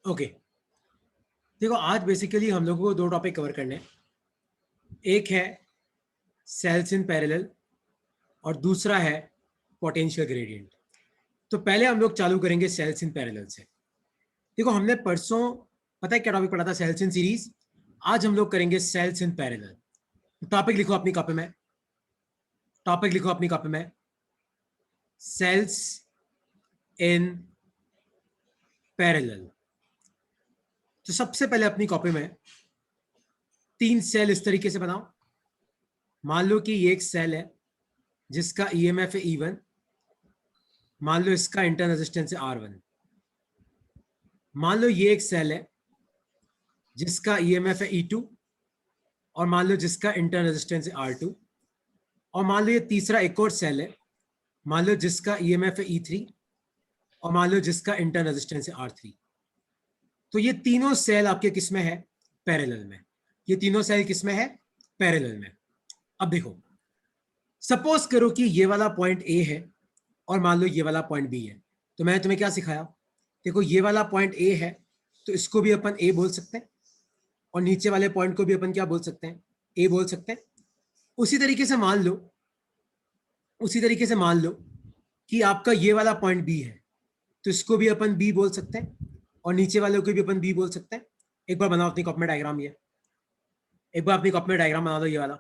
Okay, देखो आज basically हम लोगों को दो टॉपिक कवर करने हैं। एक है सेल्स इन पैरेलल और दूसरा है पोटेंशियल ग्रेडियंट। तो पहले हम लोग चालू करेंगे सेल्स इन पैरेलल से। देखो हमने परसों पता है क्या टॉपिक पढ़ा था, सेल्स इन सीरीज। आज हम लोग करेंगे सेल्स इन पैरेलल। टॉपिक लिखो अपनी कॉपी में, टॉपिक लिखो अपनी कॉपी में, सेल्स इन पैरेलल। तो सबसे पहले अपनी कॉपी में 3 सेल इस तरीके से बनाओ। मान लो कि ये एक सेल है जिसका ईएमएफ है E1। मान लो इसका इंटरनल रेजिस्टेंस है R1। मान लो ये एक सेल है जिसका ईएमएफ है E2 और मान लो जिसका इंटरनल रेजिस्टेंस है R2। और मान लो ये तीसरा एक और सेल है, मान लो जिसका ईएमएफ है E3 और मान लो जिसका इंटरनल रेजिस्टेंस है R3। तो ये तीनों सेल आपके किस में है? पैरेलल में। ये तीनों सेल किस में है? पैरेलल में। अब देखो, सपोज करो कि ये वाला पॉइंट ए है और मान लो ये वाला पॉइंट बी है। तो मैंने तुम्हें क्या सिखाया? देखो ये वाला पॉइंट ए है तो इसको भी अपन ए बोल सकते हैं और नीचे वाले पॉइंट को भी अपन क्या बोल सकते हैं? ए बोल सकते हैं। उसी तरीके से मान लो कि आपका ये वाला पॉइंट बी है तो इसको भी अपन बी बोल सकते हैं और नीचे वाले को भी अपन बी बोल सकते हैं। एक बार बनाओ अपनी कॉपी में डायग्राम, ये एक बार अपनी कॉपी में डायग्राम बना दो ये वाला।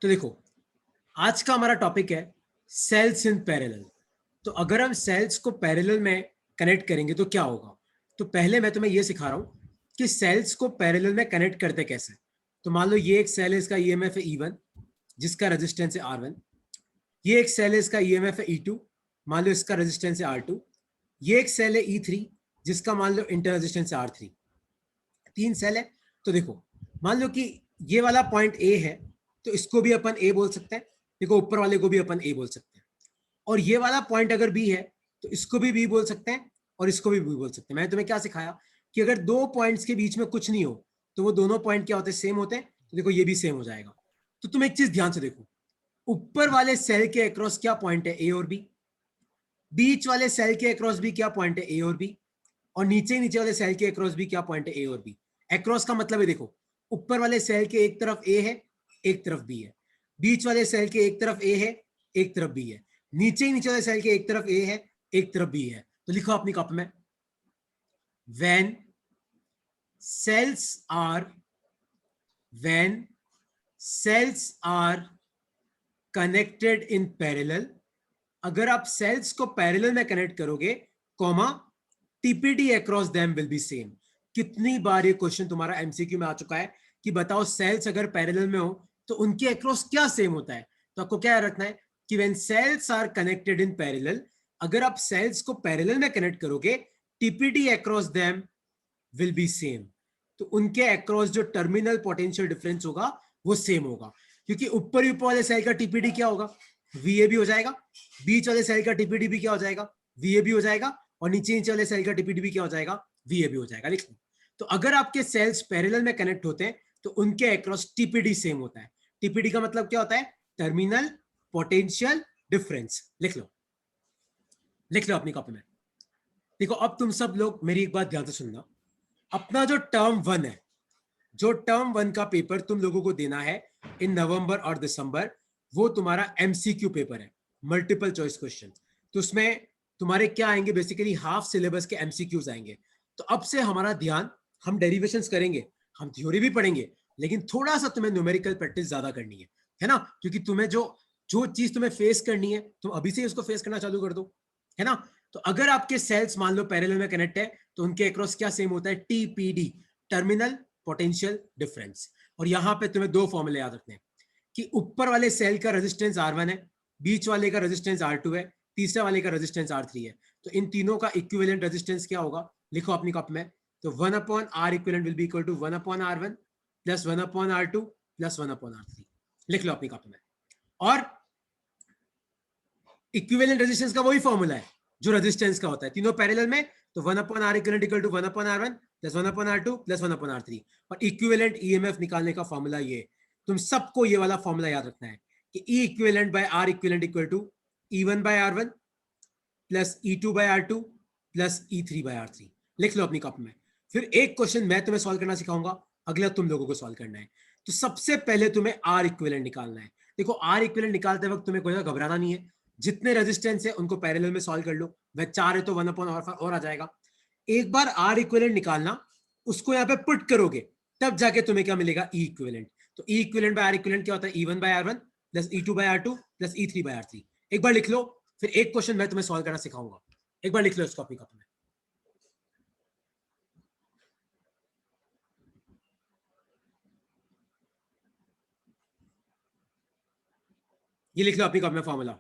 तो देखो आज का हमारा टॉपिक है सेल्स इन पैरेलल। तो अगर हम सेल्स को पैरेलल में कनेक्ट करेंगे तो क्या होगा? तो पहले मैं तुम्हें यह सिखा रहा हूं कि सेल्स को पैरेलल में कनेक्ट करते कैसे। तो मान लो ये एक सेल है, इसका ईएमएफ है E1 जिसका रेजिस्टेंस है R1। ये एक सेल है, इसका ईएमएफ है E2, मान लो इसका रेजिस्टेंस है R2। ये एक सेल है E3 जिसका मान लो इंटर रेजिस्टेंस है R3। 3 सेल है। तो देखो मान लो कि ये वाला पॉइंट ए है तो इसको भी अपन ए बोल सकते हैं। देखो ऊपर वाले को भी अपन ए बोल सकते हैं। और ये वाला पॉइंट अगर बी है तो इसको भी बी बोल सकते हैं और इसको भी बी बोल सकते हैं। मैंने तुम्हें क्या सिखाया कि अगर दो पॉइंट्स के बीच में कुछ नहीं हो तो वो दोनों पॉइंट क्या होते हैं? सेम होते हैं। तो देखो ये भी सेम हो जाएगा। तो तुम एक चीज ध्यान से देखो, ऊपर वाले सेल के अक्रॉस क्या पॉइंट है? ए और बी। बीच वाले सेल के अक्रॉस भी क्या पॉइंट है? ए और बी। और नीचे वाले सेल के अक्रॉस भी क्या पॉइंट है? ए और बी। अक्रॉस का मतलब है देखो ऊपर वाले सेल के एक तरफ ए है, एक तरफ बी है। बीच वाले सेल के एक तरफ ए है, एक तरफ बी है। नीचे वाले सेल के एक तरफ ए है, एक तरफ बी है। तो लिखो अपनी कॉपी में, when cells are connected in parallel, अगर आप सेल्स को पैरेलल में कनेक्ट करोगे, comma TPD across them will be same. कितनी बार ये क्वेश्चन तुम्हारा एमसीक्यू में आ चुका है कि बताओ सेल्स अगर पैरेलल में हो तो उनके अक्रॉस क्या सेम होता है। तो आपको क्या रखना है कि when cells are connected in parallel, अगर आप सेल्स को पैरेलल में कनेक्ट करोगे, TPD across them will be same. तो उनके अक्रॉस जो टर्मिनल पोटेंशियल डिफरेंस होगा वो सेम होगा, क्योंकि ऊपर वाले सेल का टीपीडी क्या होगा? वीए भी हो जाएगा। बीच वाले सेल का टीपीडी भी क्या हो जाएगा? वीए भी हो जाएगा। और नीचे वाले सेल का टीपीडी भी क्या हो जाएगा? वीए भी हो जाएगा। लिख लो। तो अगर आपके सेल्स पैरेलल में कनेक्ट होते हैं तो उनके अक्रॉस टीपीडी सेम होता है। टीपीडी का मतलब क्या होता है? Terminal potential difference. लिख लो अपनी कॉपी में। देखो अब तुम सब लोग मेरी एक बात ध्यान से सुनना। अपना जो टर्म 1 है, जो टर्म 1 का पेपर तुम लोगों को देना है इन नवंबर और दिसंबर, वो तुम्हारा एमसीक्यू पेपर है, मल्टीपल चॉइस क्वेश्चन। तो उसमें तुम्हारे क्या आएंगे? बेसिकली हाफ सिलेबस के एमसीक्यूज आएंगे। तो अब से हमारा ध्यान, हम डेरिवेशंस करेंगे, हम थ्योरी भी पढ़ेंगे, लेकिन थोड़ा सा तुम्हें न्यूमेरिकल प्रैक्टिस ज्यादा करनी है ना? क्योंकि तुम्हें जो जो चीज तुम्हें फेस करनी है तुम अभी से उसको फेस करना चालू कर दो, है ना? तो अगर आपके सेल्स मान लो पैरेलल में कनेक्ट है तो उनके अक्रॉस क्या सेम होता है? TPD, terminal potential difference. और यहां पे तुम्हें दो फॉर्मूले याद रखने हैं कि ऊपर वाले सेल का रेजिस्टेंस R1 है, बीच वाले का रेजिस्टेंस R2 है, तीसरे वाले का रेजिस्टेंस R3 है। तो इन तीनों का इक्विवेलेंट रेजिस्टेंस क्या होगा? लिखो अपनी कॉपी में। तो 1/R equivalent will be equal to 1/R1 plus 1/R2 plus 1/R3। लिख लो अपनी कॉपी में। और इक्विवेलेंट रेजिस्टेंस का वही फॉर्मूला है जो रेजिस्टेंस का होता है तीनों पैरेलल में। तो 1/R equivalent equal to 1/R1 plus 1/R2 plus 1/R3। और इक्विवेलेंट ईएमएफ निकालने का फॉर्मूला ये, तुम सबको ये वाला फॉर्मूला याद रखना है कि E equivalent by R equivalent equal to E1 by R1, plus E2/R2 plus E3/R3। लिख लो अपनी कॉपी में। फिर एक क्वेश्चन मैं तुम्हें सॉल्व करना सिखाऊंगा, अगला तुम लोगों को सॉल्व करना है। तो सबसे पहले तुम्हें आर इक्विवेलेंट निकालना है। देखो आर इक्विवेलेंट निकालते वक्त तुम्हें कोई घबराना नहीं है, जितने रेजिस्टेंस है उनको पैरेलल में सॉल्व कर लो। वह 4 है तो 1/r और आ जाएगा। एक बार आर इक्विवेलेंट निकालना, उसको यहाँ पे पुट करोगे, तब जाके तुम्हें क्या मिलेगा, ई इक्विवेलेंट। तो E equivalent by R equivalent क्या होता है, E1/R1 plus E2/R2 plus E3/R3। एक बार लिख लो, फिर एक क्वेश्चन मैं तुम्हें सॉल्व करना सिखाऊंगा। एक बार लिख लो इसको अपनी कॉपी में। ये लिख लो अपनी कॉपी में फॉर्मूला।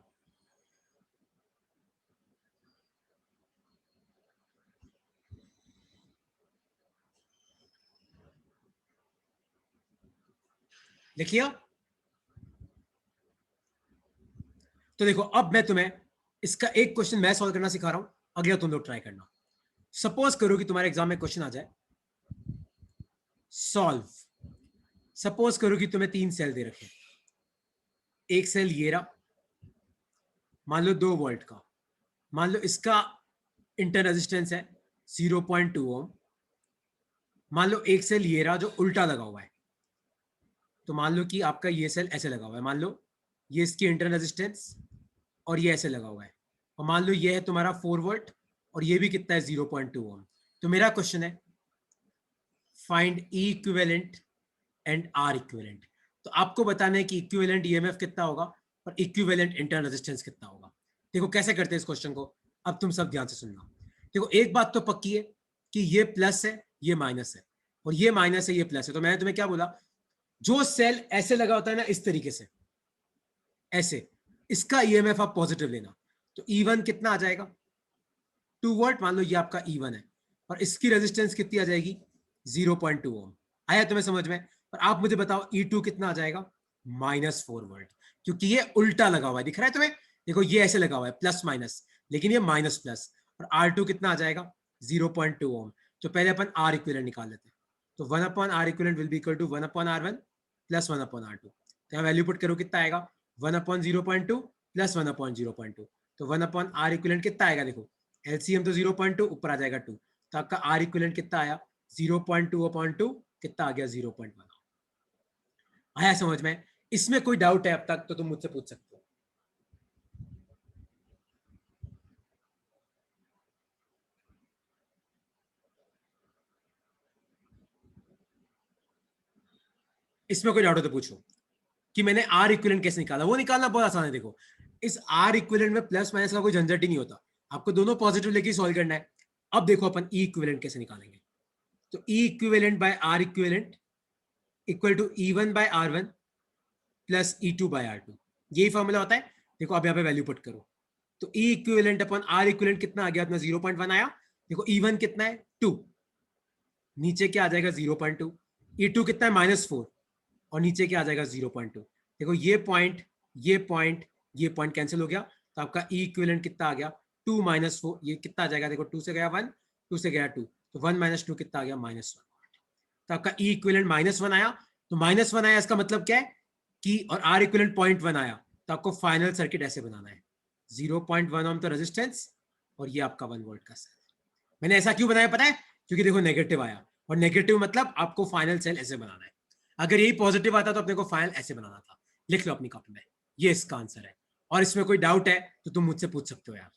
लिखिए। तो देखो अब मैं तुम्हें इसका एक क्वेश्चन मैं सॉल्व करना सिखा रहा हूं, अगला तुम लोग ट्राई करना। सपोज करो कि तुम्हारे एग्जाम में क्वेश्चन आ जाए, सॉल्व। सपोज करो कि तुम्हें 3 सेल दे रखे, एक सेल ये रहा, मान लो 2 वोल्ट का, मान लो इसका इंटर रेजिस्टेंस है 0.2 ओम। मान लो एक सेल ये रहा जो उल्टा लगा हुआ है, तो मान लो कि आपका ये सेल ऐसे लगा हुआ है, मान लो ये इसकी इंटर रेजिस्टेंस और ये ऐसे लगा हुआ है, और मान लो ये है तुम्हारा 4 वोल्ट और ये भी कितना है 0.2 ओम। तो मेरा क्वेश्चन है find E equivalent and R equivalent. तो आपको बताना है कि इक्विवेलेंट ईएमएफ कितना होगा और इक्विवेलेंट इंटरनल रेजिस्टेंस कितना होगा। देखो कैसे करते हैं इस क्वेश्चन को, अब तुम सब ध्यान से सुनना। देखो एक बात तो पक्की है कि ये प्लस है, ये माइनस है, और ये माइनस है, ये प्लस है। तो मैंने तुम्हें क्या बोला, जो सेल ऐसे लगा होता है ना इस तरीके से, ऐसे, इसका ईएमएफ आप पॉजिटिव लेना। तो E1 कितना आ जाएगा, 2 वोल्ट। मान लो ये आपका E1 है और इसकी रेजिस्टेंस कितनी आ जाएगी, 0.2 ओम। आया तुम्हें समझ में? और आप मुझे बताओ E2 कितना आ जाएगा, -4 वोल्ट, क्योंकि ये उल्टा लगा हुआ है। दिख रहा है तुम्हें? देखो ये ऐसे लगा हुआ है प्लस माइनस, लेकिन ये माइनस प्लस। और R2 कितना आ जाएगा, 0.2 ओम। तो पहले अपन R इक्विवेलेंट निकाल लेते हैं। तो 1/R equivalent will be equal to 1/R1 plus 1/R2। तो यहाँ वैल्यू पुट करो, कितना आएगा, 1/0.2 प्लस 1/0.2। तो 1/R इक्विवेलेंट कितना आएगा, देखो एलसीएम तो 0.2, ऊपर आ जाएगा 2, तो आपका आर इक्विवेलेंट कितना आया, 0.2/2 कितना आ गया, 0.1। आया समझ में? इसमें कोई डाउट है अब तक तो तुम मुझसे पूछ सकते हो। इसमें कोई डाउट है तो पूछो कि मैंने आर इक्विवेलेंट कैसे निकाला। वो निकालना बहुत आसान है। देखो इस आर इक्विवेलेंट में प्लस माइनस का कोई झंझट ही नहीं होता, आपको दोनों पॉजिटिव लेके सॉल्व करना है। अब देखो अपन ई इक्विवेलेंट कैसे निकालेंगे। तो E equivalent by R equivalent equal to E1/R1 plus E2/R2, यही फॉर्मूला होता है। देखो अब यहाँ पे वैल्यू पुट करो, तो E इक्विवेलेंट अपन आर इक्विवेलेंट कितना आ गया अपना, 0.1 आया। देखो E1 कितना है, 2, नीचे क्या आ जाएगा 0.2। E2 कितना है, -4, और नीचे क्या आ जाएगा 0.2। देखो ये पॉइंट, ये पॉइंट, ये पॉइंट कैंसिल हो गया, तो आपका E इक्विवेलेंट कितना आ गया, 2 - 4, ये कितना आ जाएगा, देखो 2 से गया 1, 2 से गया 2, तो 1 - 2 कितना आ गया, -1। तो आपका E इक्विवेलेंट -1 आया। तो -1 आया, इसका मतलब क्या है कि, और R इक्विवेलेंट 0.1 आया, तो आपको फाइनल सर्किट ऐसे बनाना है, 0.1 ओम तो रेजिस्टेंस, और ये आपका 1 वोल्ट का सेल। मैंने ऐसा क्यों बनाया पता है, क्योंकि देखो नेगेटिव आया, और नेगेटिव मतलब आपको फाइनल सेल ऐसे बनाना है। अगर यही पॉजिटिव आता तो अपने को फाइनल ऐसे बनाना था। लिख लो अपनी कॉपी में, ये इसका आंसर है। और इसमें कोई डाउट है तो तुम मुझसे पूछ सकते हो यार।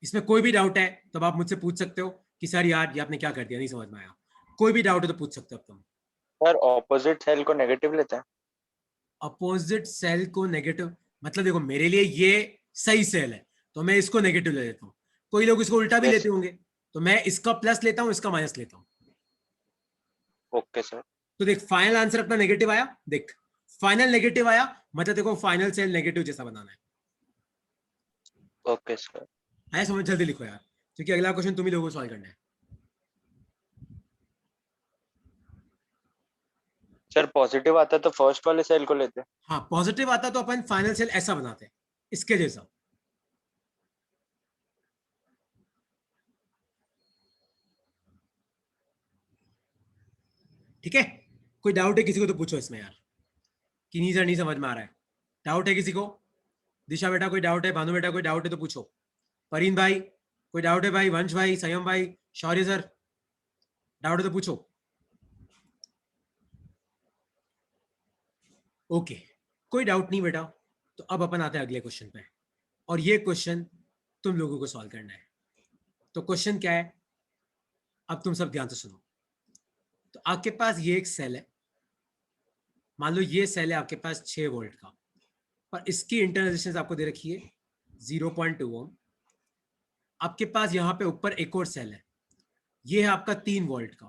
इसमें कोई भी डाउट है तो आप मुझसे पूछ सकते हो कि सर यार ये आपने क्या कर दिया, नहीं समझ में आया। कोई भी डाउट है तो पूछ सकते हो तुम। सर ऑपोजिट सेल को नेगेटिव लेते हैं। अपोजिट सेल को नेगेटिव मतलब, देखो मेरे लिए ये सही सेल है तो मैं इसको नेगेटिव ले लेता हूँ। कोई लोग इसको उल्टा भी यस। लेते होंगे, तो मैं इसका प्लस लेता हूँ, इसका माइनस लेता हूँ। Okay sir. तो देख फाइनल आंसर अपना नेगेटिव आया, देख फाइनल नेगेटिव आया, मतलब देखो फाइनल सेल नेगेटिव जैसा बनाना है। Okay sir. आया समझ? जल्दी लिखो यार, क्योंकि अगला क्वेश्चन तुम ही लोगों को सॉल्व करना है। सर पॉजिटिव आता है तो फर्स्ट वाले सेल को लेते हैं। हाँ पॉजिटिव आता तो अपन फाइनल सेल ऐसा बनाते हैं, इसके जैसा। ठीक है? कोई डाउट है किसी को तो पूछो इसमें यार, कि नहीं सर नहीं समझ में आ रहा है, डाउट है किसी को? दिशा बेटा कोई डाउट है? भानु बेटा कोई डाउट है तो पूछो। परवीन भाई कोई डाउट है भाई? वंश भाई, संयम भाई, शौर्य सर, डाउट है तो पूछो। ओके, कोई डाउट नहीं बेटा। तो अब अपन आते हैं अगले क्वेश्चन पे, और ये क्वेश्चन तुम लोगों को सॉल्व करना है। तो क्वेश्चन क्या है, अब तुम सब ध्यान से सुनो। तो आपके पास ये एक सेल है, मान लो ये सेल है आपके पास 6 वोल्ट का, पर इसकी इंटरनल रेजिस्टेंस आपको दे रखी है 0.2 ओम। आपके पास यहाँ पे ऊपर एक और सेल है, ये है आपका 3 वोल्ट का,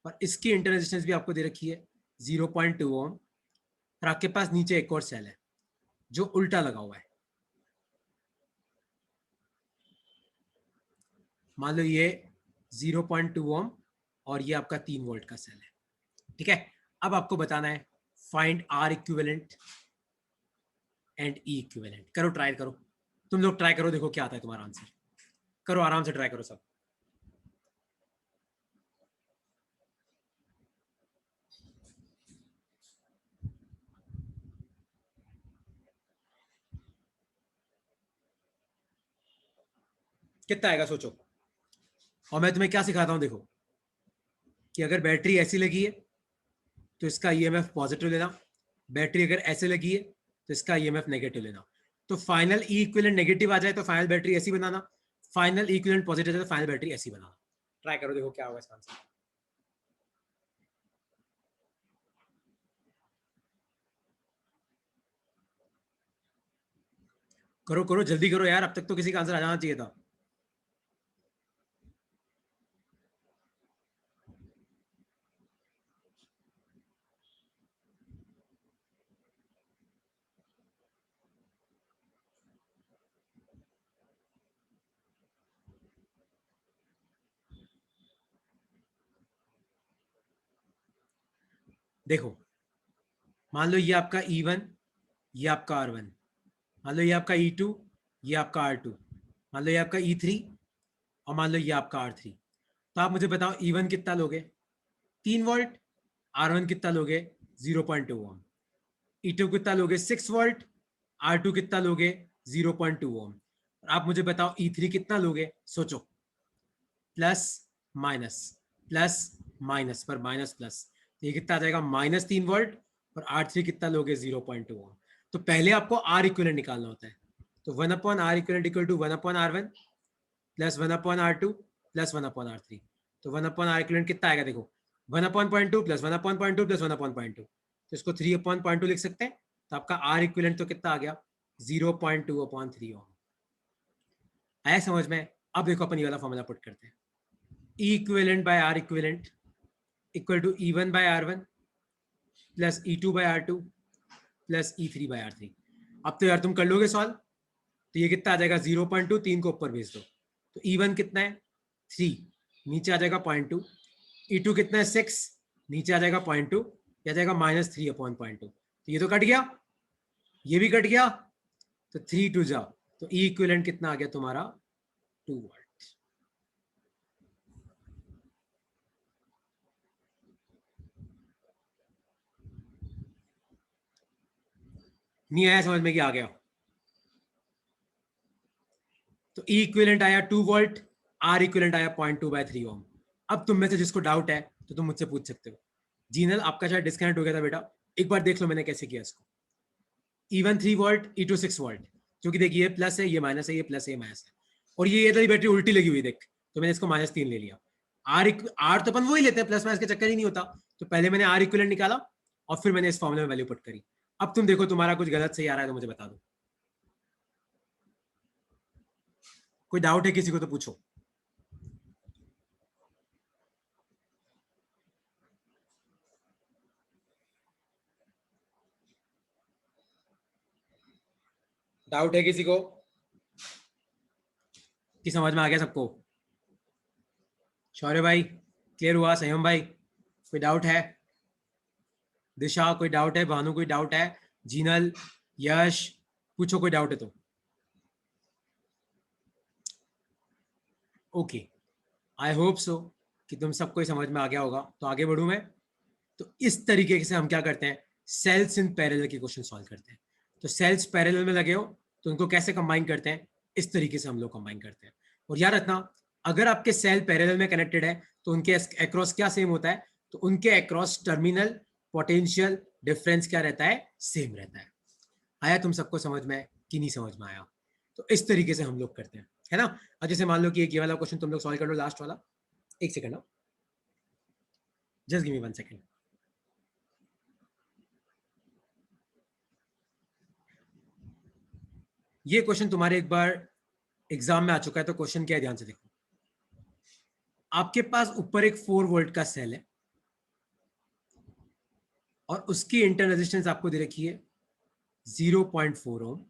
पर इसकी इंटरनल रेजिस्टेंस भी आपको दे रखी है 0.2 ओम। और आपके पास नीचे एक और सेल है जो उल्टा लगा हुआ है, मान लो ये 0.2 ओम और ये आपका 3 वोल्ट का सेल है। ठीक है, अब आपको बताना है find R equivalent and E equivalent. करो, ट्राई करो, तुम लोग ट्राई करो, देखो क्या आता है तुम्हारा आंसर। करो, आराम से ट्राई करो सब। कितना आएगा सोचो। और मैं तुम्हें क्या सिखाता हूं, देखो कि अगर बैटरी ऐसी लगी है तो इसका ईएमएफ पॉजिटिव लेना, बैटरी अगर ऐसे लगी है तो इसका ईएमएफ नेगेटिव लेना। तो फाइनल ई इक्विवेलेंट नेगेटिव आ जाए तो फाइनल बैटरी ऐसी बनाना, फाइनल ई इक्विवेलेंट पॉजिटिव आ जाए तो फाइनल बैटरी ऐसी बनाना। ट्राई करो, देखो क्या होगा इसका आंसर। करो करो, जल्दी करो यार, अब तक तो किसी का आंसर आ जाना चाहिए था। देखो, मान लो ये आपका E1, ये आपका R1, मान लो ये आपका E2, ये आपका R2, मान लो ये आपका E3, और मान लो ये आपका R3। तो आप मुझे बताओ E1 कितना लोगे? 3 वोल्ट। R1 कितना लोगे? 0.2 ओम। E2 कितना लोगे? 6 वोल्ट। R2 कितना लोगे? 0.2 ओम। आप मुझे बताओ E3 कितना लोगे? सोचो, प्लस माइनस, प्लस माइनस पर माइनस प्लस, ये कितना आ जाएगा? -3 वोल्ट। और R3 कितना लोगे? 0.2 ओम। तो पहले आपको R इक्विवेलेंट निकालना होता है। तो 1/R equivalent equal to 1/R1 plus 1/R2 plus 1/R3। तो 1/R इक्विवेलेंट कितना आएगा? देखो, 1/0.2 प्लस 1/0.2 प्लस 1/0.2, तो इसको 3/0.2 लिख सकते हैं। तो आपका R इक्विवेलेंट तो कितना आ गया? 0.2/3 ओम। आया समझ में? अब देखो अपन ये वाला फॉर्मूला पुट करते हैं। E equivalent by R equivalent equal to E1 by R1 plus E2 by R2 plus E3 by R3। अब तो यार तुम कर लोगे सॉल्व, तो ये कितना आ जाएगा? 0.2, 3 को ऊपर भेज दो। तो E1 कितना है? 3, नीचे आ जाएगा 0.2। E2 कितना है? 6, नीचे आ जाएगा 0.2, आ जाएगा -3/0.2। तो ये तो कट गया, ये भी कट गया, तो 3 2 जा, तो E इक्विवेलेंट कितना आ गया तुम्हारा? 2 वोल्ट। नहीं आया समझ में कि आ गया? तो E इक्विवेलेंट आया 2 वोल्ट, R इक्विवेलेंट आया 0.2/3 ओम। अब तुम में से जिसको डाउट है तो तुम मुझसे पूछ सकते हो, जीनल आपका शायद डिस्कनेक्ट हो गया था बेटा, एक बार देख लो मैंने कैसे किया इसको। E1 3 वोल्ट, E2 6 वोल्ट, क्योंकि देखिए ये प्लस है, ये माइनस है, ये प्लस है, ये माइनस है, और ये वाली बैटरी उल्टी लगी हुई देख, तो मैंने इसको -3 ले लिया। आर तो अपन वही लेते हैं, प्लस माइनस का चक्कर ही नहीं होता। तो पहले मैंने R इक्विवेलेंट निकाला और फिर मैंने इस फॉर्मूले में वैल्यू पुट करी। अब तुम देखो तुम्हारा कुछ गलत सही आ रहा है तो मुझे बता दो। कोई डाउट है किसी को तो पूछो। डाउट है किसी को कि समझ में आ गया सबको? शौर्य भाई क्लियर हुआ? संयम भाई कोई डाउट है? दिशा कोई डाउट है? भानु कोई डाउट है? जीनल, यश, पूछो कोई डाउट है तो। ओके, आई होप सो कि तुम सबको समझ में आ गया होगा। तो आगे बढ़ूं मैं। तो इस तरीके से हम क्या करते हैं, सेल्स इन पैरेलल के क्वेश्चन सॉल्व करते हैं। तो सेल्स पैरेलल में लगे हो तो उनको कैसे कंबाइन करते हैं? इस तरीके से हम लोग कंबाइन करते हैं। और याद रखना, अगर आपके सेल पैरेलल में कनेक्टेड है तो उनके अक्रॉस क्या सेम होता है? तो उनके अक्रॉस टर्मिनल पोटेंशियल डिफरेंस क्या रहता है? सेम रहता है। आया तुम सबको समझ में कि नहीं समझ में आया? तो इस तरीके से हम लोग करते हैं, है ना। अब जैसे मान लो कि ये वाला क्वेश्चन तुम लोग सॉल्व कर लो, लास्ट वाला। एक second, just give me 1 second. ये क्वेश्चन तुम्हारे एक बार एग्जाम में आ चुका है, तो क्वेश्चन क्या है ध्यान से देखो। आपके पास ऊपर एक 4 वोल्ट का सेल है और उसकी इंटरनल रेजिस्टेंस आपको दे रखी है 0.4 ओम।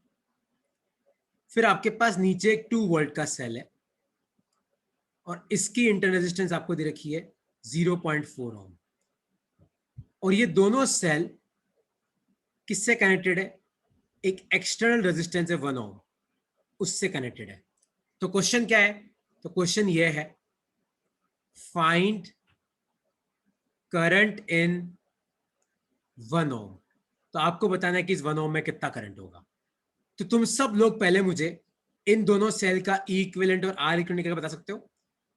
फिर आपके पास नीचे एक 2 वोल्ट का सेल है और इसकी इंटरनल रेजिस्टेंस आपको दे रखी है 0.4 ओम। और ये दोनों सेल किससे कनेक्टेड है? एक एक्सटर्नल रेजिस्टेंस है 1 ओम, उससे कनेक्टेड है। तो क्वेश्चन क्या है? तो क्वेश्चन ये है, फाइंड करंट इन 1 ओम। तो आपको बताना है कि इस 1 ओम में कितना करंट होगा। तो तुम सब लोग पहले मुझे इन दोनों सेल का ई इक्विवेलेंट और आर इक्विवेलेंट निकाल बता सकते हो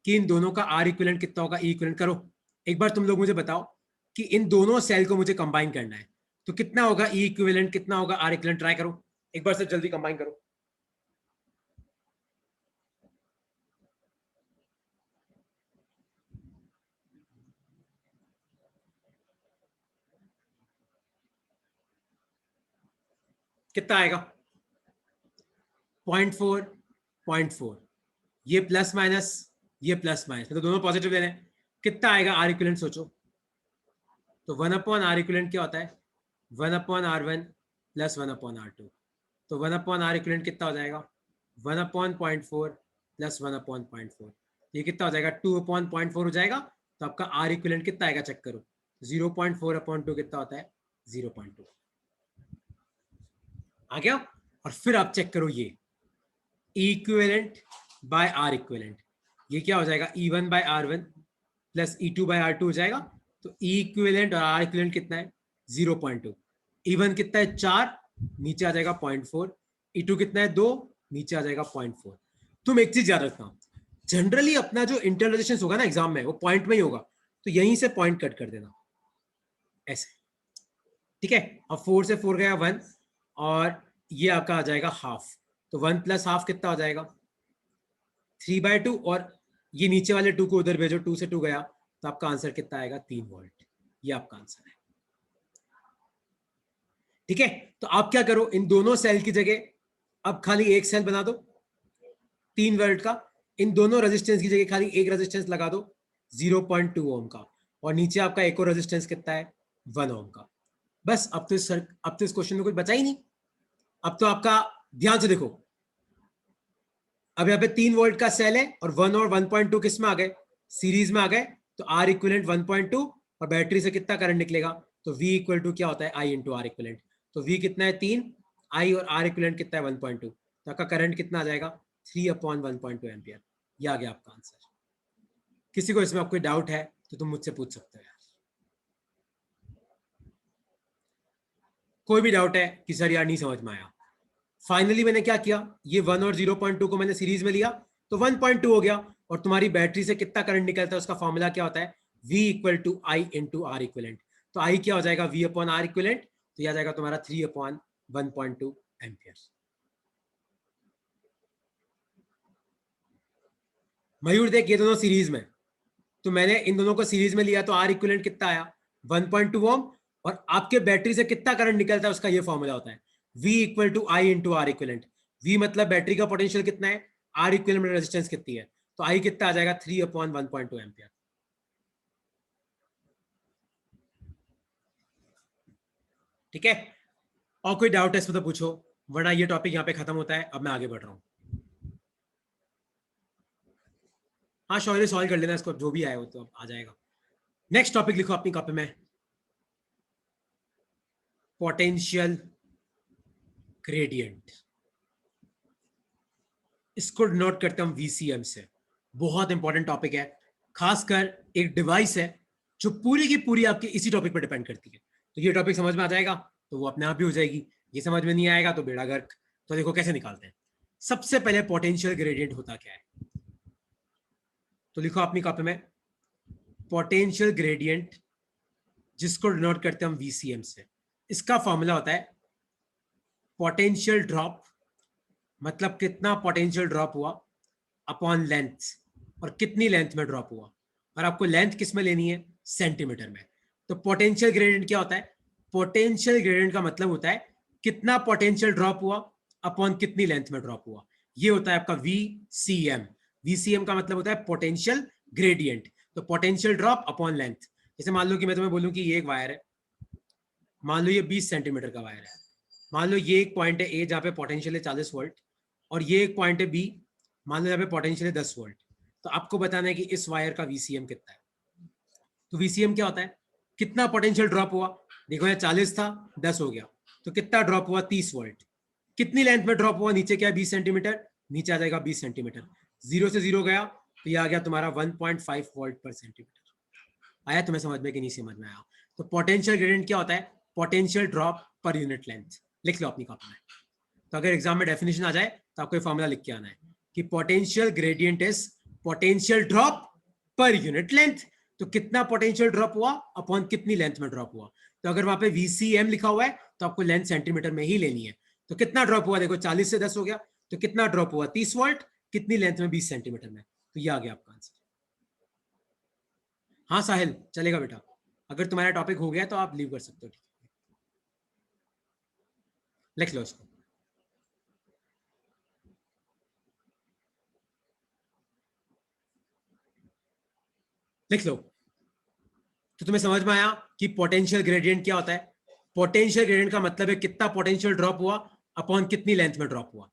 कि इन दोनों का आर इक्विवेलेंट कितना होगा? ई इक्विवेलेंट करो एक बार। तुम लोग मुझे बताओ कि इन दोनों सेल को मुझे कंबाइन करना है, तो कितना होगा ई इक्विवेलेंट, कितना होगा आर इक्विवेलेंट? ट्राई करो एक बार से, जल्दी कंबाइन करो। कितना आएगा? 0.4 0.4, ये प्लस माइनस, ये प्लस माइनस, तो दोनों पॉजिटिव ले रहे हैं। कितना आएगा आर इक्विवेलेंट? सोचो। तो 1/r इक्विवेलेंट क्या होता है? 1/r1 plus 1/r2। तो 1/r इक्विवेलेंट कितना हो जाएगा? 1/0.4 प्लस 1/0.4। ये कितना हो जाएगा? 2/0.4 हो जाएगा। तो आपका आर इक्विवेलेंट कितना आएगा? चेक करो। 0.4/2 कितना होता है? 0.2 आ गया। और फिर आप चेक करो ये इक्विवेलेंट बाय आर इक्विवेलेंट, ये क्या हो जाएगा? E1/r1 प्लस E2/r2 हो जाएगा। तो E इक्विवेलेंट और R इक्विवेलेंट कितना है? 0.2। E1 कितना है? 4, नीचे आ जाएगा 0.4। E2 कितना है? 2, नीचे आ जाएगा 0.4। तुम एक चीज याद रखना, जनरली अपना जो इंटरनल रेजिस्टेंस होगा ना एग्जाम में, वो पॉइंट में ही होगा। तो यहीं से पॉइंट कट कर देना ऐसे, ठीक है। और 4 से 4 गया 1, और ये आपका आ जाएगा हाफ। तो 1 प्लस हाफ कितना हो जाएगा? 3/2। और ये नीचे वाले 2 को उधर भेजो, 2 से 2 गया, तो आपका आंसर कितना आएगा? 3 वोल्ट। ये आपका आंसर है, ठीक है। तो आप क्या करो, इन दोनों सेल की जगह अब खाली एक सेल बना दो 3 वोल्ट का। इन दोनों रेजिस्टेंस की जगह खाली एक रेजिस्टेंस लगा दो 0.2 ओम का, और नीचे आपका एक और रेजिस्टेंस कितना है? 1 ओम का। बस अब तो इस क्वेश्चन में कुछ बचा ही नहीं। अब तो आपका ध्यान से देखो, अब यहाँ पे 3 वोल्ट का सेल है और 1 और 1.2 किस में आ गए? सीरीज में आ गए। तो आर इक्विवेलेंट 1.2, और बैटरी से कितना करंट निकलेगा? तो V इक्वल टू क्या होता है? I into R equivalent. तो V कितना है? 3, आई और आर इक्विवेलेंट कितना है? 1.2। तो आपका करंट कितना आ जाएगा? 3/1.2 एम्पियर। ये आ गया आपका आंसर। किसी को इसमें कोई डाउट है तो तुम मुझसे पूछ सकते हो यार। कोई भी डाउट है कि सर यार नहीं समझ में आया? फाइनली मैंने क्या किया, ये 1 और 0.2 को मैंने सीरीज में लिया, तो 1.2 हो गया। और तुम्हारी बैटरी से कितना करंट निकलता है उसका फॉर्मूला क्या होता है? V equal to I into R equivalent. तो आई क्या हो जाएगा? V upon R equivalent. तो यह आ जाएगा तुम्हारा 3/1.2 एम्पियर। मयूर देख, ये दोनों सीरीज में, तो मैंने इन दोनों को सीरीज में लिया, तो आर इक्विवेलेंट कितना आया? 1.2 ओम। और आपके बैटरी से कितना करंट निकलता है उसका ये फॉर्मूला होता है V equal to I into R equivalent. V मतलब बैटरी का पोटेंशियल कितना है, आर इक्विवेलेंट में रेजिस्टेंस कितनी है, तो आई कितना आ जाएगा? 3/1.2 एम्पियर। ठीक है। और कोई डाउट है इसमें तो पूछो, वरना ये टॉपिक यहाँ पे खत्म होता है। अब मैं आगे बढ़ रहा हूँ। हाँ शौर्य, सॉल्व कर लेना इसको, जो भी आए वो तो आ जाएगा। नेक्स्ट टॉपिक लिखो अपनी कॉपी में, पोटेंशियल ग्रेडियंट। इसको नोट करते हम VCM से। बहुत इंपॉर्टेंट टॉपिक है, खासकर एक डिवाइस है जो पूरी की पूरी आपकी इसी टॉपिक पर डिपेंड करती है। तो ये टॉपिक समझ में आ जाएगा तो वो अपने आप ही हो जाएगी, ये समझ में नहीं आएगा तो बेड़ा गर्क। तो देखो कैसे निकालते हैं। सबसे पहले पोटेंशियल ग्रेडियंट होता क्या है, तो लिखो अपनी कॉपी में पोटेंशियल ग्रेडियंट, जिसको डिनोट करते हैं हम VCM से। इसका फॉर्मूला होता है पोटेंशियल ड्रॉप, मतलब कितना पोटेंशियल ड्रॉप हुआ अपॉन लेंथ, और कितनी लेंथ में ड्रॉप हुआ, और आपको लेंथ किस में लेनी है, सेंटीमीटर में। तो पोटेंशियल ग्रेडियंट क्या होता है, पोटेंशियल ग्रेडियंट का मतलब होता है कितना पोटेंशियल ड्रॉप हुआ अपॉन कितनी लेंथ में ड्रॉप हुआ, ये होता है आपका VCM। VCM का मतलब होता है पोटेंशियल ग्रेडियंट, तो पोटेंशियल ड्रॉप अपॉन लेंथ। जैसे मान लो कि मैं तुम्हें बोलूं कि ये एक वायर है, मान लो ये 20 सेंटीमीटर का वायर है, मान लो ये एक पॉइंट है ए जहाँ पे पोटेंशियल है 40 वोल्ट, और ये एक पॉइंट है बी, मान लो यहाँ पे पोटेंशियल है 10 वोल्ट। तो आपको बताना है कि इस वायर का VCM कितना है। तो VCM क्या होता है, कितना पोटेंशियल ड्रॉप हुआ, देखो यहाँ 40 था 10 हो गया, तो कितना ड्रॉप हुआ 30 वोल्ट। कितनी लेंथ में ड्रॉप हुआ, नीचे क्या है 20 सेंटीमीटर, नीचे आ जाएगा 20 सेंटीमीटर, 0 से 0 गया तो ये आ गया तुम्हारा 1.5 वोल्ट पर सेंटीमीटर। आया तुम्हें समझ में कि नहीं समझ में आया। तो पोटेंशियल ग्रेडियंट क्या होता है, potential drop per unit length. लिख लो अपनी कॉपी में। तो अगर एग्जाम में डेफिनेशन आ जाए तो आपको फॉर्मूला लिख के आना है कि potential gradient is potential drop per unit length. तो कितना पोटेंशियल ड्रॉप हुआ अपॉन कितनी लेंथ में ड्रॉप हुआ। तो अगर वहां पे VCM लिखा हुआ है तो आपको लेंथ सेंटीमीटर में ही लेनी है। तो कितना ड्रॉप हुआ, देखो 40 से 10 हो गया, तो कितना ड्रॉप हुआ 30 वोल्ट, कितनी लेंथ में 20 सेंटीमीटर में। तो ये आ गया आपका आंसर। हाँ साहिल चलेगा बेटा, अगर तुम्हारा टॉपिक हो गया तो आप लीव कर सकते हो। ठीक है, लिख लो इसको। लिख लो। तो तुम्हें समझ में आया कि पोटेंशियल ग्रेडियंट क्या होता है। पोटेंशियल ग्रेडियंट का मतलब है कितना पोटेंशियल ड्रॉप हुआ अपॉन कितनी लेंथ में ड्रॉप हुआ।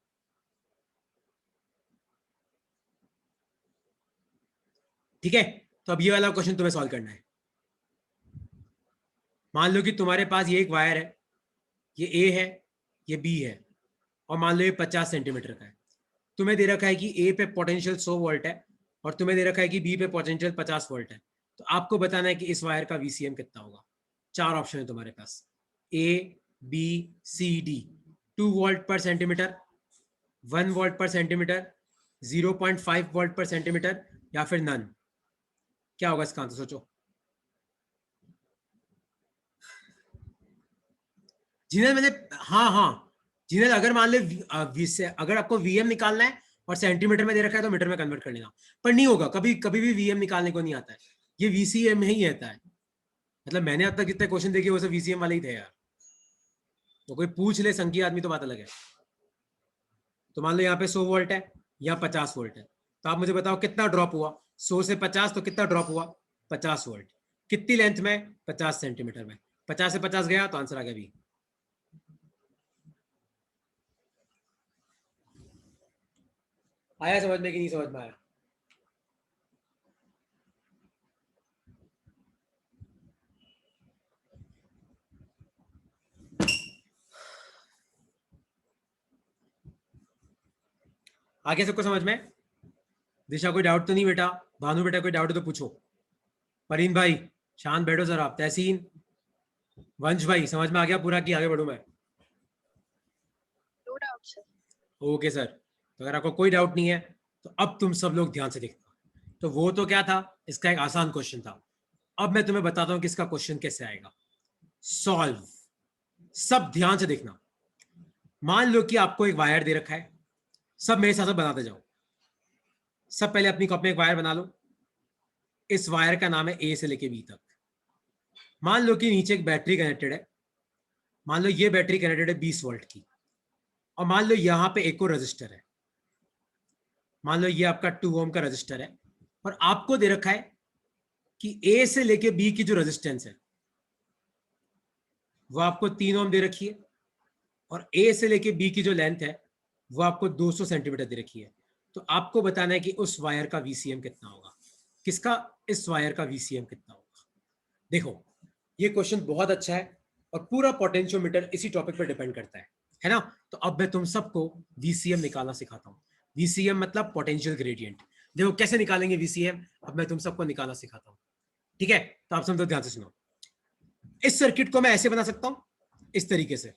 ठीक है, तो अब ये वाला क्वेश्चन तुम्हें सॉल्व करना है। मान लो कि तुम्हारे पास ये एक वायर है, ये A है, ये B है, और मान लो ये 50 सेंटीमीटर का है। तुम्हें दे रखा है कि A पे पोटेंशियल 100 वोल्ट है और तुम्हें दे रखा है कि B पे पोटेंशियल 50 वोल्ट है। तो आपको बताना है कि इस वायर का VCM कितना होगा। 4 ऑप्शन है तुम्हारे पास, A B C D। 2 volt पर सेंटीमीटर, 1 वोल्ट पर सेंटीमीटर, 0.5 वोल्ट पर सेंटीमीटर, या फिर नन। क्या होगा इसका आंसर, सोचो। जिन्हें मैंने, हाँ हाँ, जिन्हें अगर मान ले अगर आपको VM निकालना है और सेंटीमीटर में दे रखा है तो मीटर में कन्वर्ट कर लेना, पर नहीं होगा कभी, कभी भी VM निकालने को नहीं आता है, ये VCM में ही आता है। मतलब मैंने अब तक जितने क्वेश्चन देखे वो सब VCM वाले ही थे यार। तो कोई पूछ ले संकी आदमी तो बात अलग है। तो मान लो यहाँ पे 100 वोल्ट है, यहाँ 50 वोल्ट है, तो आप मुझे बताओ कितना ड्रॉप हुआ। 100 से 50 तो कितना ड्रॉप हुआ, 50 वोल्ट। कितनी लेंथ में, 50 सेंटीमीटर में। 50 से 50 गया तो आंसर आ गया B। आया समझ में कि नहीं समझ में आया। आगे सबको समझ में। दिशा कोई डाउट तो नहीं बेटा, भानु बेटा कोई डाउट है तो पूछो। परीन भाई शांत बैठो जरा। तहसीन, वंश भाई समझ में आ गया पूरा कि आगे बढ़ू मैं। No doubt sir. Okay sir, तो अगर आपको कोई डाउट नहीं है तो अब तुम सब लोग ध्यान से देखना। तो वो तो क्या था, इसका एक आसान क्वेश्चन था। अब मैं तुम्हें बताता हूं कि इसका क्वेश्चन कैसे आएगा। सॉल्व, सब ध्यान से देखना। मान लो कि आपको एक वायर दे रखा है, सब मेरे साथ बनाते जाओ। सब पहले अपनी कॉपी में एक वायर बना लो। इस वायर का नाम है A से लेके B तक। मान लो कि नीचे एक बैटरी कनेक्टेड है, मान लो ये बैटरी कनेक्टेड है 20 वोल्ट की, और मान लो यहां पे एक और रजिस्टर है, मान लो ये आपका 2 ओम का रजिस्टर है, और आपको दे रखा है कि A से लेके B की जो रेजिस्टेंस है वो आपको 3 ओम दे रखी है, और A से लेके B की जो लेंथ है वो आपको 200 सेंटीमीटर दे रखी है। तो आपको बताना है कि उस वायर का VCM कितना होगा। किसका, इस वायर का VCM कितना होगा। देखो ये क्वेश्चन बहुत अच्छा है और पूरा पोटेंशियोमीटर इसी टॉपिक पर डिपेंड करता है ना। तो अब मैं तुम सबको VCM निकालना सिखाता हूँ। VCM मतलब पोटेंशियल ग्रेडियंट। देखो कैसे निकालेंगे VCM, अब मैं तुम सबको निकालना सिखाता हूँ। ठीक है, तो आप सब तो ध्यान से सुनो। इस सर्किट को मैं ऐसे बना सकता हूं, इस तरीके से।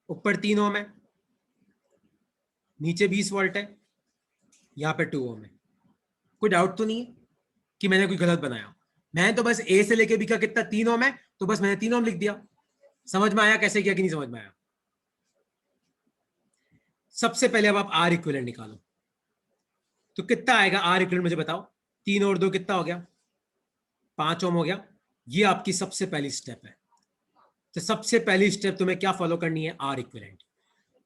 ऊपर 3 ओम है, नीचे 20 वोल्ट है, यहाँ पे 2 ओम है। कोई डाउट तो नहीं है कि मैंने कोई गलत बनाया? मैं तो बस ए से लेके बी का कितना 3 ओम है, तो बस मैंने 3 ओम लिख दिया। समझ में आया कैसे किया कि नहीं समझ में आया? सबसे पहले अब आप आर इक्विवेलेंट निकालो। तो कितना आएगा आर इक्विवेलेंट मुझे बताओ। 3 और 2 कितना हो गया? 5 ओम हो गया। ये आपकी सबसे पहली स्टेप है। तो सबसे पहली स्टेप तुम्हें क्या फॉलो करनी है? Are equivalent.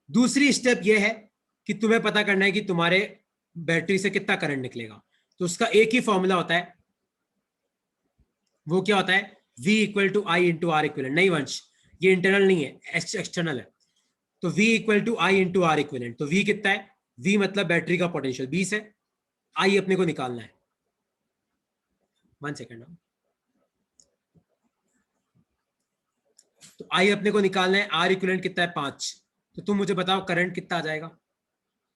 दूसरी स्टेप ये है कि तुम्हें पता करना है कि तुम्हारे बैटरी से कितना करंट निकलेगा। तो उसका एक ही फॉर्मूला होता है, वो क्या होता है? V equal to I into R equivalent. नहीं वंश, ये इंटरनल नहीं है, एक्सटर्नल है। तो V equal to I into R equivalent. तो V कितना है? V मतलब बैटरी का पोटेंशियल 20 है, I अपने को निकालना है। 1 सेकेंड। तो I अपने को निकालना है, R इक्विवेलेंट कितना है? 5। तो तुम मुझे बताओ करंट कितना आ जाएगा?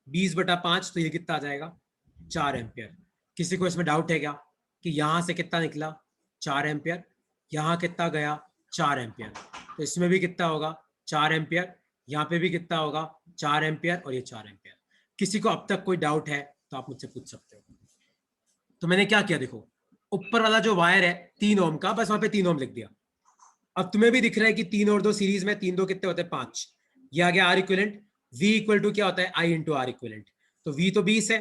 20/5। तो ये कितना आ जाएगा? 4 एम्पियर। किसी को इसमें डाउट है क्या कि यहां से कितना निकला? 4 एम्पियर। यहां कितना गया? 4 एम्पियर। तो इसमें भी कितना होगा? 4 एम्पियर। यहाँ पे भी कितना होगा? 4 एम्पियर। और ये 4 एम्पियर। किसी को अब तक कोई डाउट है तो आप मुझसे पूछ सकते हो। तो मैंने क्या किया देखो, ऊपर वाला जो वायर है 3 ओम का, बस वहां पे 3 ओम लिख दिया। अब तुम्हें भी दिख रहा है कि 3 और 2 सीरीज में, 3 2 कितने होते हैं? 5। ये आ गया R equivalent. V equal to क्या होता है? I into R equivalent. तो वी तो 20 है,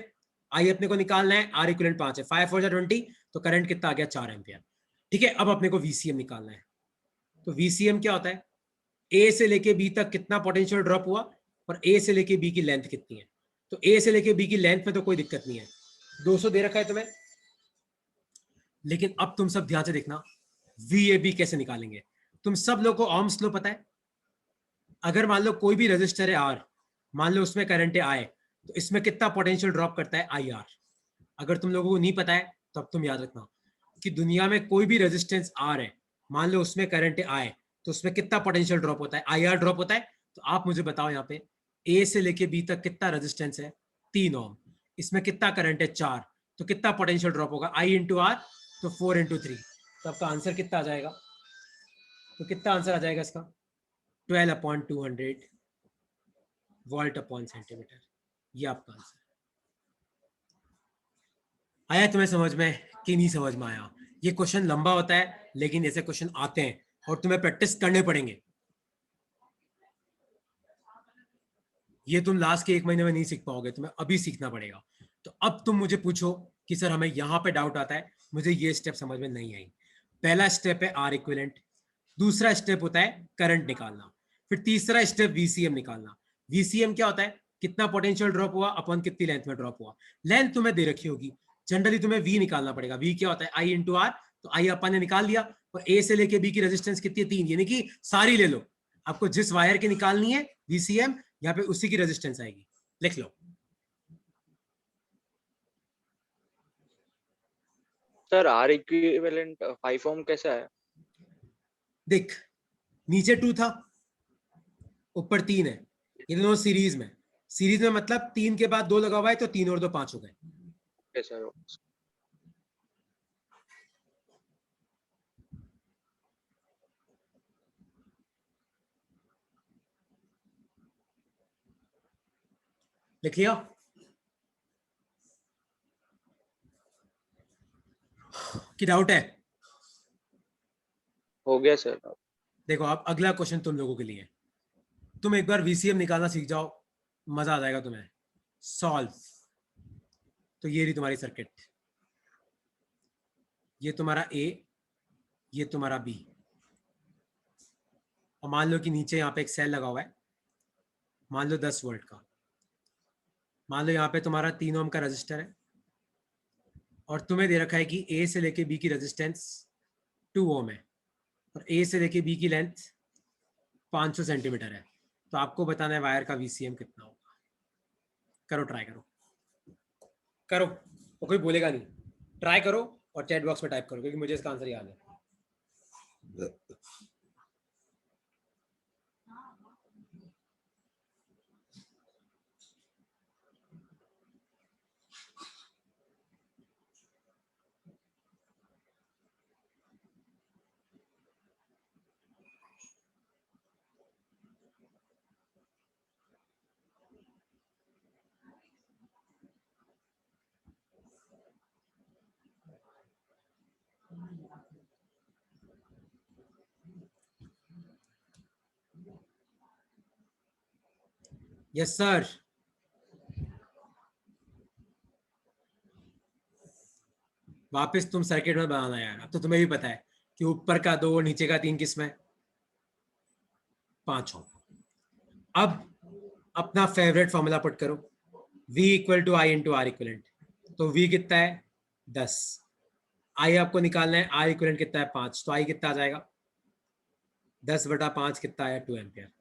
आई अपने को निकालना है, आर इक्विवेलेंट 5 है। 5 4 20। तो करंट कितना आ गया? 4 एम्पियर। ठीक है, अब अपने को वीसीएम निकालना है। तो वीसीएम क्या होता है? ए से लेके बी तक कितना पोटेंशियल ड्रॉप हुआ, और ए से लेके बी की लेंथ कितनी है। तो ए से लेके बी की लेंथ में तो कोई दिक्कत नहीं है, 200 दे रखा है तुम्हें। लेकिन अब तुम सब ध्यान से देखना, वी ए बी कैसे निकालेंगे। तुम सब लोग को ओम्स लॉ पता है? अगर मान लो कोई भी रजिस्टर है आर, मान लो उसमें करंट है आई, तो इसमें कितना पोटेंशियल ड्रॉप करता है? I R. अगर तुम लोगों को नहीं पता है तो अब तुम याद रखना कि दुनिया में कोई भी रेजिस्टेंस आर है, मान लो उसमें करंट है आई, तो उसमें कितना पोटेंशियल ड्रॉप होता है? आई आर ड्रॉप होता है। तो आप मुझे बताओ यहाँ पे ए से लेके बी तक कितना रेजिस्टेंस है? 3 ओम। इसमें कितना करंट है? 4। तो कितना पोटेंशियल ड्रॉप होगा? आई इंटू आर। तो 4 into 3। तो आपका आंसर कितना आ जाएगा? तो कितना आंसर आ जाएगा इसका? 12/200 वोल्ट अपॉन सेंटीमीटर। ये आपका आंसर। आया तुम्हें समझ में कि नहीं समझ में आया? ये क्वेश्चन लंबा होता है, लेकिन ऐसे क्वेश्चन आते हैं और तुम्हें प्रैक्टिस करने पड़ेंगे। ये तुम लास्ट के 1 महीने में नहीं सीख पाओगे, तुम्हें अभी सीखना पड़ेगा। तो अब तुम मुझे पूछो कि सर हमें यहां पे डाउट आता है, मुझे ये स्टेप समझ में नहीं आई। पहला स्टेप है आर इक्विवेलेंट, दूसरा स्टेप होता है करंट निकालना, फिर तीसरा स्टेप वीसीएम निकालना। वीसीएम क्या होता है? कितना पोटेंशियल ड्रॉप हुआ अपन कितनी लेंथ में ड्रॉप हुआ। लेंथ तुम्हें दे रखी होगी, जनरली तुम्हें वी निकालना पड़ेगा। वी क्या होता है? I into are. तो आई अपन ने निकाल लिया, और ए से लेके बी की रेजिस्टेंस कितनी है? 3, यानी कि सारी ले लो। आपको जिस वायर की निकालनी है वीसीएम, यहाँ पे उसी की रेजिस्टेंस आएगी। लिख लो। सर आर इक्विवेलेंट 5 ओम कैसे आया? देख, नीचे 2 था, ऊपर 3 है। ये दोनों सीरीज में, सीरीज में मतलब 3 के बाद 2 लगा हुआ है, तो 3 और 2 5 हो गए। Okay sir. लिख लिया? कि डाउट है? हो गया सर। देखो अब अगला क्वेश्चन तुम लोगों के लिए। तुम एक बार वीसीएम निकालना सीख जाओ, मजा आ जाएगा तुम्हें। सॉल्व। तो ये रही तुम्हारी सर्किट, ये तुम्हारा ए, ये तुम्हारा बी, और मान लो कि नीचे यहाँ पे एक सेल लगा हुआ है, मान लो 10 वोल्ट का। मान लो यहाँ पे तुम्हारा 3 ओम का रजिस्टर है, और तुम्हें दे रखा है कि ए से लेके बी की रेजिस्टेंस 2 ओम है, और ए से लेके बी की लेंथ 500 सेंटीमीटर है। तो आपको बताना है वायर का वीसीएम कितना होगा। करो, ट्राई करो, करो, और कोई बोलेगा नहीं। ट्राई करो और चैट बॉक्स में टाइप करो, क्योंकि मुझे इसका आंसर याद है। Yes sir. वापस तुम सर्किट में बनाना यार, अब तो तुम्हें भी पता है कि ऊपर का 2 और नीचे का 3 किसमें 5 हो। अब अपना फेवरेट फॉर्मूला पुट करो, V equal to I into R equivalent. तो V कितना है 10, I आपको निकालना है, R इक्वलेंट कितना है 5, तो I कितना आ जाएगा 10/5 कितना आया 2 एम्पियर।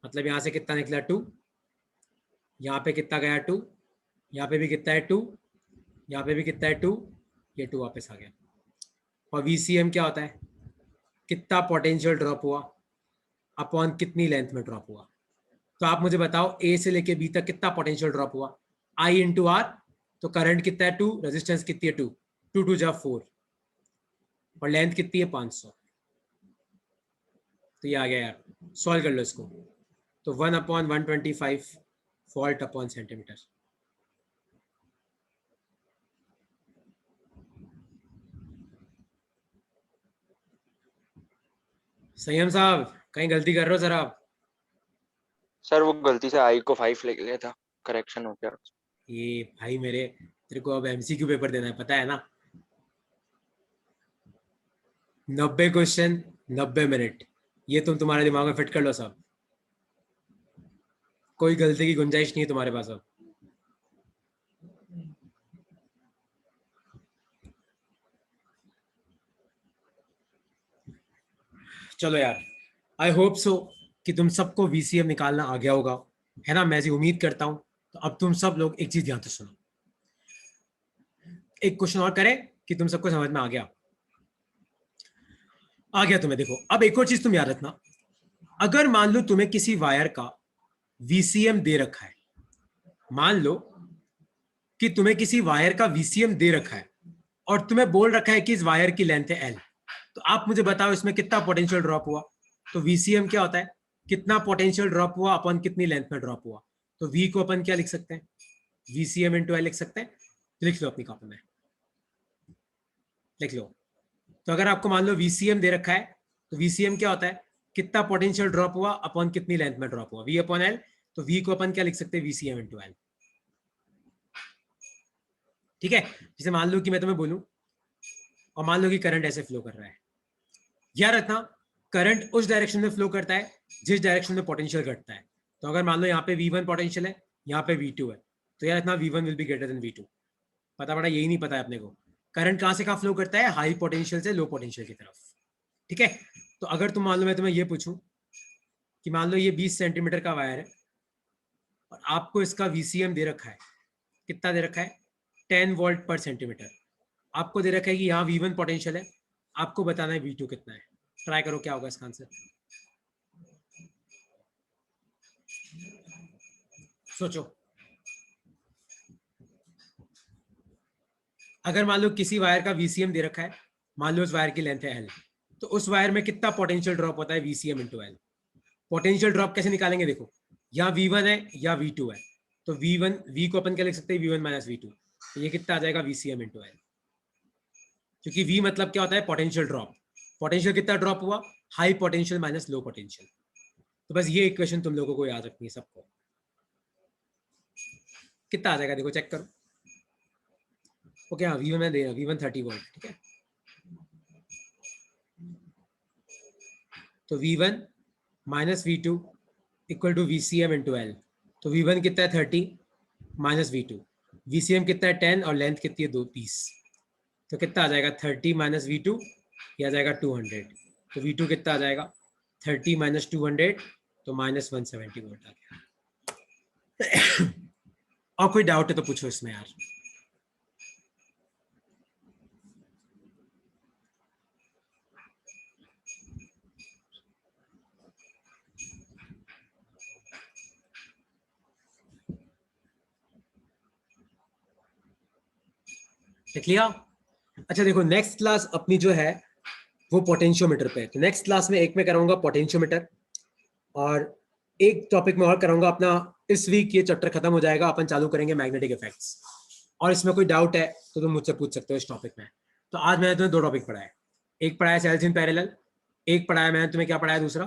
मतलब यहां से कितना निकला 2, यहाँ पे कितना गया 2, यहाँ पे भी कितना है 2, यहाँ पे भी कितना है 2, ये 2 वापस आ गया। और VCM क्या होता है, कितना पोटेंशियल ड्रॉप हुआ अपॉन कितनी लेंथ में ड्रॉप हुआ। तो आप मुझे बताओ A से लेके B तक कितना पोटेंशियल ड्रॉप हुआ, I इंटू आर। तो करंट कितना है 2, रेजिस्टेंस कितनी है 2, 2 2 जा 4, और लेंथ कितनी है 500। तो ये आ गया यार, सॉल्व कर लो इसको। तो 1/125 वोल्ट अपॉन सेंटीमीटर। संयम साहब कहीं गलती कर रहे हो सर आप। सर वो गलती से आई को 5 लिख लिया था, करेक्शन हो गया। ये भाई मेरे, तेरे को अब MCQ पेपर देना है पता है ना। 90 क्वेश्चन 90 मिनट, ये तुम तुम्हारे दिमाग में फिट कर लो सब, कोई गलती की गुंजाइश नहीं है तुम्हारे पास अब। चलो यार, आई होप सो कि तुम सबको VCM निकालना आ गया होगा, है ना, मैं ऐसी उम्मीद करता हूं। तो अब तुम सब लोग एक चीज ध्यान से सुनो, एक क्वेश्चन और करें कि तुम सबको समझ में आ गया तुम्हें। देखो अब एक और चीज तुम याद रखना, अगर मान लो तुम्हें किसी वायर का VCM दे रखा है, मान लो कि तुम्हें किसी वायर का VCM दे रखा है और तुम्हें बोल रखा है कि इस वायर की लेंथ है L, तो आप मुझे बताओ इसमें कितना पोटेंशियल ड्रॉप हुआ। तो VCM क्या होता है, कितना पोटेंशियल ड्रॉप हुआ अपन कितनी लेंथ में ड्रॉप हुआ। तो V को अपन क्या लिख सकते हैं, VCM इंटू L लिख सकते हैं। लिख लो अपनी कॉपी में, लिख लो। तो अगर आपको मान लो VCM दे रखा है, तो VCM क्या होता है, कितना पोटेंशियल ड्रॉप हुआ अपॉन कितनी लेंथ में ड्रॉप हुआ, V अपॉन L। तो V को अपन क्या लिख सकते हैं, VCM इंटू L। ठीक है, जैसे मान लो कि मैं तुम्हें बोलूं और मान लो कि करंट ऐसे फ्लो कर रहा है, याद रखना करंट उस डायरेक्शन में फ्लो करता है जिस डायरेक्शन में पोटेंशियल घटता है। तो अगर मान लो यहाँ पे V1 पोटेंशियल है, यहाँ पे V2 है, तो याद रखना V1 will be greater than V2। पता पड़ा, यही नहीं पता है अपने को, करंट कहां से कहां फ्लो करता है, हाई पोटेंशियल से लो पोटेंशियल की तरफ। ठीक है, तो अगर तुम मान लो मैं तुम्हें ये पूछूं कि मान लो ये 20 सेंटीमीटर का वायर है और आपको इसका VCM दे रखा है, कितना दे रखा है 10 वोल्ट पर सेंटीमीटर। आपको दे रखा है कि यहाँ V1 पोटेंशियल है, आपको बताना है V2 कितना है। ट्राई करो क्या होगा इसका आंसर, सोचो। अगर मान लो किसी वायर का VCM दे रखा है, मान लो उस वायर की लेंथ है L, तो उस वायर में कितना पोटेंशियल ड्रॉप होता है VCM into L। Potential drop कैसे निकालेंगे, देखो यहाँ V1 है या V2 है, तो V को अपन क्या लिख सकते हैं, V1 माइनस V2। तो ये कितना आ जाएगा VCM इंटू L, क्योंकि V मतलब क्या होता है पोटेंशियल ड्रॉप। पोटेंशियल कितना ड्रॉप हुआ, high potential minus low potential. तो बस ये इक्वेशन तुम लोगों को याद रखनी है सबको। कितना आ जाएगा देखो चेक करो। ओके हाँ, V1 में देगा, V1 30 वोल्ट। ठीक है, तो V1 minus V2 equal to VCM into L। तो V1 कितना है 30 माइनस V2, VCM कितना है 10 और लेंथ कितनी है 20। तो कितना आ जाएगा 30 माइनस V2, ये आ जाएगा 200। तो V2 कितना आ जाएगा 30 माइनस 200, तो माइनस 170 वोल्ट आ गया। और कोई डाउट है तो पूछो इसमें यार। देख लिया। अच्छा देखो नेक्स्ट क्लास अपनी जो है वो पोटेंशियोमीटर पे है, तो नेक्स्ट क्लास में एक में कराऊंगा पोटेंशियोमीटर और एक टॉपिक में और कराऊंगा अपना। इस वीक ये चैप्टर खत्म हो जाएगा, अपन चालू करेंगे मैग्नेटिक इफेक्ट्स। और इसमें कोई डाउट है तो तुम मुझसे पूछ सकते हो इस टॉपिक में। तो आज मैंने तुम्हें 2 टॉपिक पढ़ाया, एक पढ़ाया सेल्स इन पैरेलल, एक पढ़ाया मैंने तुम्हें क्या पढ़ाया दूसरा,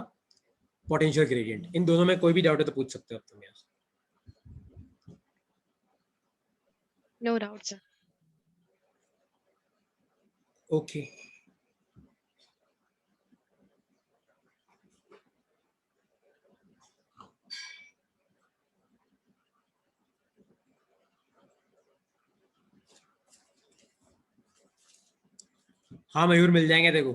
पोटेंशियल ग्रेडियंट। इन दोनों में कोई भी डाउट है तो पूछ सकते हो तुम यार। No doubt, sir. ओके हाँ मयूर, मिल जाएंगे देखो।